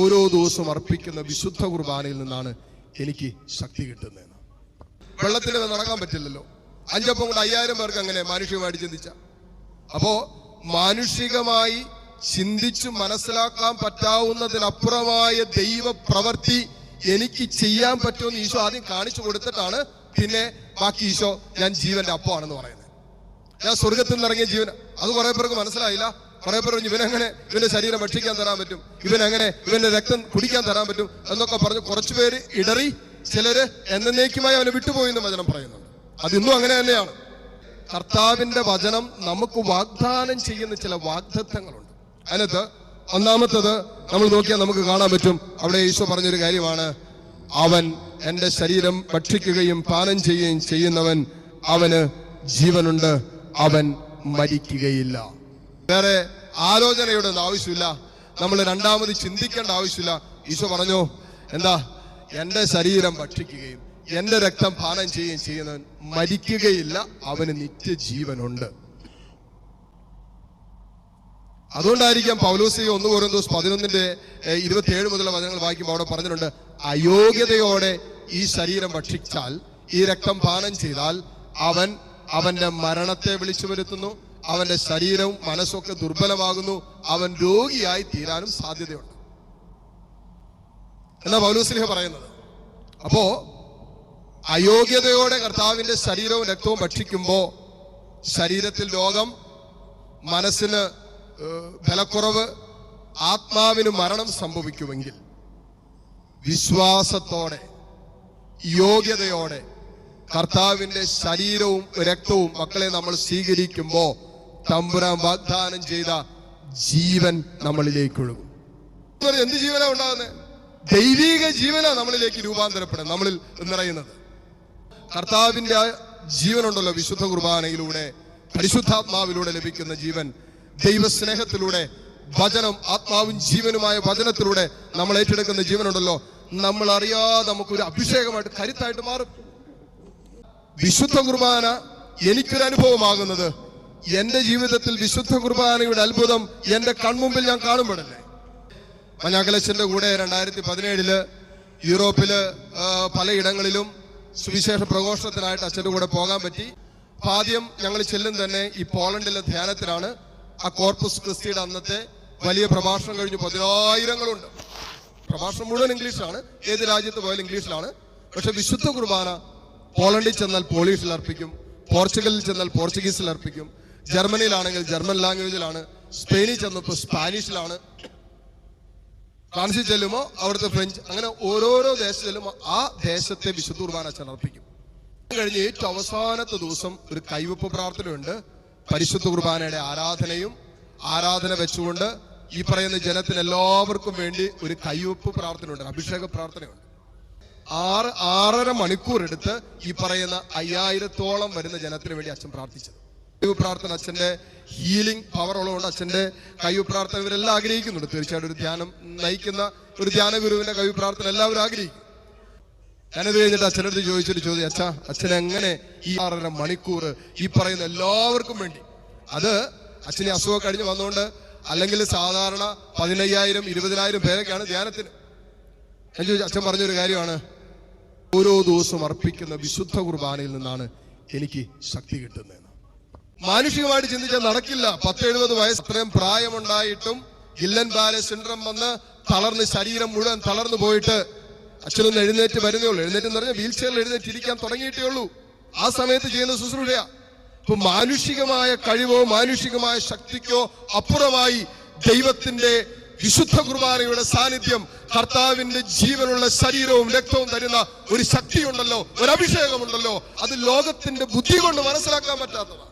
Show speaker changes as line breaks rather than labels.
ഓരോ ദിവസവും അർപ്പിക്കുന്ന വിശുദ്ധ കുർബാനയിൽ നിന്നാണ് എനിക്ക് ശക്തി കിട്ടുന്നത്. വെള്ളത്തിൽ നടക്കാൻ പറ്റില്ലല്ലോ. 5 അപ്പം കൊണ്ട് 5000 പേർക്ക് അങ്ങനെ മാനുഷികമായിട്ട് ചിന്തിച്ച. അപ്പോ മാനുഷികമായി ചിന്തിച്ചു മനസ്സിലാക്കാൻ പറ്റാവുന്നതിനപ്പുറമായ ദൈവ പ്രവൃത്തി എനിക്ക് ചെയ്യാൻ പറ്റുമെന്ന് ഈശോ ആദ്യം കാണിച്ചു കൊടുത്തിട്ടാണ് പിന്നെ ബാക്കി ഈശോ ഞാൻ ജീവന്റെ അപ്പമാണെന്ന് പറയുന്നത്. ഞാൻ സ്വർഗത്തിൽ നിന്ന് ഇറങ്ങിയ ജീവൻ. അത് കുറെ പേർക്ക് മനസ്സിലായില്ല. കുറെ പേർ ഇവനെങ്ങനെ ഇവന്റെ ശരീരം ഭക്ഷിക്കാൻ തരാൻ പറ്റും, ഇവനെങ്ങനെ ഇവന്റെ രക്തം കുടിക്കാൻ തരാൻ പറ്റും എന്നൊക്കെ പറഞ്ഞ് കുറച്ചുപേര് ഇടറി. ചിലര് എന്നേക്കുമായി അവനെ വിട്ടുപോയി എന്ന് വചനം പറയുന്നുണ്ട്. അതിന്നും അങ്ങനെ തന്നെയാണ്. കർത്താവിന്റെ വചനം നമുക്ക് വാഗ്ദാനം ചെയ്യുന്ന ചില വാഗ്ദത്തങ്ങളുണ്ട്. അതിനകത്ത് ഒന്നാമത്തത് നമ്മൾ നോക്കിയാൽ നമുക്ക് കാണാൻ പറ്റും. അവിടെ ഈശോ പറഞ്ഞൊരു കാര്യമാണ്, അവൻ എന്റെ ശരീരം ഭക്ഷിക്കുകയും പാനം ചെയ്യുകയും ചെയ്യുന്നവൻ അവന് ജീവനുണ്ട്, അവൻ മരിക്കുകയില്ല. വേറെ ആലോചനയുടെ ഒന്നും ആവശ്യമില്ല, നമ്മൾ രണ്ടാമത് ചിന്തിക്കേണ്ട ആവശ്യമില്ല. ഈശോ പറഞ്ഞു എന്താ, എന്റെ ശരീരം ഭക്ഷിക്കുകയും എന്റെ രക്തം പാനം ചെയ്യുകയും ചെയ്യുന്നവൻ മരിക്കുകയില്ല, അവന് നിത്യജീവനുണ്ട്. അതുകൊണ്ടായിരിക്കാം പൗലോസ് 1 കൊരിന്ത്യർ 11:27 മുതലുള്ള വചനങ്ങൾ വായിക്കുമ്പോൾ അവിടെ പറഞ്ഞിട്ടുണ്ട്, അയോഗ്യതയോടെ ഈ ശരീരം ഭക്ഷിച്ചാൽ, ഈ രക്തം പാനം ചെയ്താൽ അവൻ അവന്റെ മരണത്തെ വിളിച്ചു വരുത്തുന്നു, അവന്റെ ശരീരവും മനസ്സൊക്കെ ദുർബലമാകുന്നു, അവൻ രോഗിയായി തീരാനും സാധ്യതയുണ്ട് എന്നാ പൗലോസ് പറയുന്നത്. അപ്പോ അയോഗ്യതയോടെ കർത്താവിന്റെ ശരീരവും രക്തവും ഭക്ഷിക്കുമ്പോ ശരീരത്തിൽ രോഗം, മനസ്സിന് ബലക്കുറവ്, ആത്മാവിന് മരണം സംഭവിക്കുമെങ്കിൽ വിശ്വാസത്തോടെ യോഗ്യതയോടെ കർത്താവിന്റെ ശരീരവും രക്തവും മക്കളെ നമ്മൾ സ്വീകരിക്കുമ്പോ തമ്പുരാൻ വാഗ്ദാനം ചെയ്ത ജീവൻ നമ്മളിലേക്ക് ഒഴുകും. എന്ത് ജീവനാ ഉണ്ടാകുന്നത്? ദൈവിക ജീവനാ നമ്മളിലേക്ക് രൂപാന്തരപ്പെടുന്നത്, നമ്മളിൽ നിറയുന്നത്. കർത്താവിന്റെ ജീവനുണ്ടല്ലോ വിശുദ്ധ കുർബാനയിലൂടെ, പരിശുദ്ധാത്മാവിലൂടെ ലഭിക്കുന്ന ജീവൻ, ദൈവസ്നേഹത്തിലൂടെ, വചനം ആത്മാവും ജീവനുമായ വചനത്തിലൂടെ നമ്മൾ ഏറ്റെടുക്കുന്ന ജീവനുണ്ടല്ലോ, നമ്മൾ അറിയാതെ നമുക്കൊരു അഭിഷേകമായിട്ട് കരുത്തായിട്ട് മാറും. വിശുദ്ധ കുർബാന എനിക്കൊരു അനുഭവമാകുന്നത് എന്റെ ജീവിതത്തിൽ വിശുദ്ധ കുർബാനയുടെ അത്ഭുതം എന്റെ കൺമുമ്പിൽ ഞാൻ കാണുമ്പോഴല്ലേ. മഞ്ഞാക്കലച്ചന്റെ കൂടെ 2017 യൂറോപ്പില് പലയിടങ്ങളിലും സുവിശേഷ പ്രഘോഷണത്തിനായിട്ട് അച്ഛൻ്റെ കൂടെ പോകാൻ പറ്റി. ആദ്യം ഞങ്ങൾ ചെല്ലും തന്നെ ഈ പോളണ്ടിലെ ധ്യാനത്തിലാണ്. ആ കോർപ്പസ് ക്രിസ്റ്റിയുടെ അന്നത്തെ വലിയ പ്രഭാഷണം കഴിഞ്ഞ് 10,000ങ്ങളുണ്ട്. പ്രഭാഷണം മുഴുവൻ ഇംഗ്ലീഷിലാണ്, ഏത് രാജ്യത്ത് പോയാലും ഇംഗ്ലീഷിലാണ്. പക്ഷെ വിശുദ്ധ കുർബാന പോളണ്ടിൽ ചെന്നാൽ പോളിഷിൽ അർപ്പിക്കും, പോർച്ചുഗലിൽ ചെന്നാൽ പോർച്ചുഗീസിൽ അർപ്പിക്കും, ജർമ്മനിയിലാണെങ്കിൽ ജർമ്മൻ ലാംഗ്വേജിലാണ്, സ്പെയിനിൽ ചെന്നപ്പോൾ സ്പാനിഷിലാണ്, ഫ്രാൻസിൽ ചെല്ലുമോ അവിടുത്തെ ഫ്രഞ്ച്, അങ്ങനെ ഓരോരോ ദേശത്ത് ചെല്ലുമ്പോൾ ആ ദേശത്തെ വിശുദ്ധ കുർബാന അച്ഛൻ അർപ്പിക്കും. കഴിഞ്ഞ് ഏറ്റവും അവസാനത്തെ ദിവസം ഒരു കൈവെപ്പ് പ്രാർത്ഥനയുണ്ട്. പരിശുദ്ധ കുർബാനയുടെ ആരാധന വെച്ചുകൊണ്ട് ഈ പറയുന്ന ജനത്തിന് എല്ലാവർക്കും വേണ്ടി ഒരു കൈവെപ്പ് പ്രാർത്ഥനയുണ്ട്, അഭിഷേക പ്രാർത്ഥനയുണ്ട്. 6.5 മണിക്കൂർ എടുത്ത് ഈ പറയുന്ന 5000-ഓളം വരുന്ന ജനത്തിന് വേണ്ടി അച്ഛൻ പ്രാർത്ഥിച്ചത്. കൈവെപ്പ് പ്രാർത്ഥന അച്ഛന്റെ ഹീലിംഗ് പവർ ഉള്ളതുകൊണ്ട് അച്ഛന്റെ കൈവെപ്പ് പ്രാർത്ഥന ഇവരെല്ലാം ആഗ്രഹിക്കുന്നുണ്ട്. തീർച്ചയായിട്ടും ഒരു ധ്യാനം നയിക്കുന്ന ഒരു ധ്യാന ഗുരുവിന്റെ കൈവെപ്പ് പ്രാർത്ഥന എല്ലാവരും ആഗ്രഹിക്കും. ഞാനത് കഴിഞ്ഞിട്ട് അച്ഛനടുത്ത് ചോദിച്ചൊരു ചോദ്യം, അച്ഛൻ എങ്ങനെ ഈ 6.5 മണിക്കൂർ ഈ പറയുന്ന എല്ലാവർക്കും വേണ്ടി? അത് അച്ഛനെ അസുഖം കഴിഞ്ഞ് വന്നുകൊണ്ട്, അല്ലെങ്കിൽ സാധാരണ 15,000 20,000 പേരൊക്കെയാണ് ധ്യാനത്തിന്. ഞാൻ ചോദിച്ചു, അച്ഛൻ പറഞ്ഞൊരു കാര്യമാണ്, ഓരോ ദിവസവും അർപ്പിക്കുന്ന വിശുദ്ധ കുർബാനയിൽ നിന്നാണ് എനിക്ക് ശക്തി കിട്ടുന്നത്. മാനുഷികമായിട്ട് ചിന്തിച്ചാൽ നടക്കില്ല. 10-70 വയസ്സ് അത്രയും പ്രായമുണ്ടായിട്ടും ഗില്ലൻ ബാലെ സിൻഡ്രം വന്ന് തളർന്ന് ശരീരം മുഴുവൻ തളർന്നു പോയിട്ട് അച്ഛനൊന്ന് എഴുന്നേറ്റ് വരുന്നേ ഉള്ളൂ. എഴുന്നേറ്റെന്ന് പറഞ്ഞാൽ വീൽ ചെയറിൽ എഴുന്നേറ്റിരിക്കാൻ തുടങ്ങിയിട്ടേ ഉള്ളൂ. ആ സമയത്ത് ചെയ്യുന്ന ശുശ്രൂഷയാ. ഇപ്പൊ മാനുഷികമായ കഴിവോ മാനുഷികമായ ശക്തിക്കോ അപ്പുറമായി ദൈവത്തിന്റെ വിശുദ്ധ കുർബാനയുടെ സാന്നിധ്യം, കർത്താവിന്റെ ജീവനുള്ള ശരീരവും രക്തവും തരുന്ന ഒരു ശക്തിയുണ്ടല്ലോ, ഒരു അഭിഷേകമുണ്ടല്ലോ, അത് ലോകത്തിന്റെ ബുദ്ധി കൊണ്ട് മനസ്സിലാക്കാൻ പറ്റാത്തതാണ്.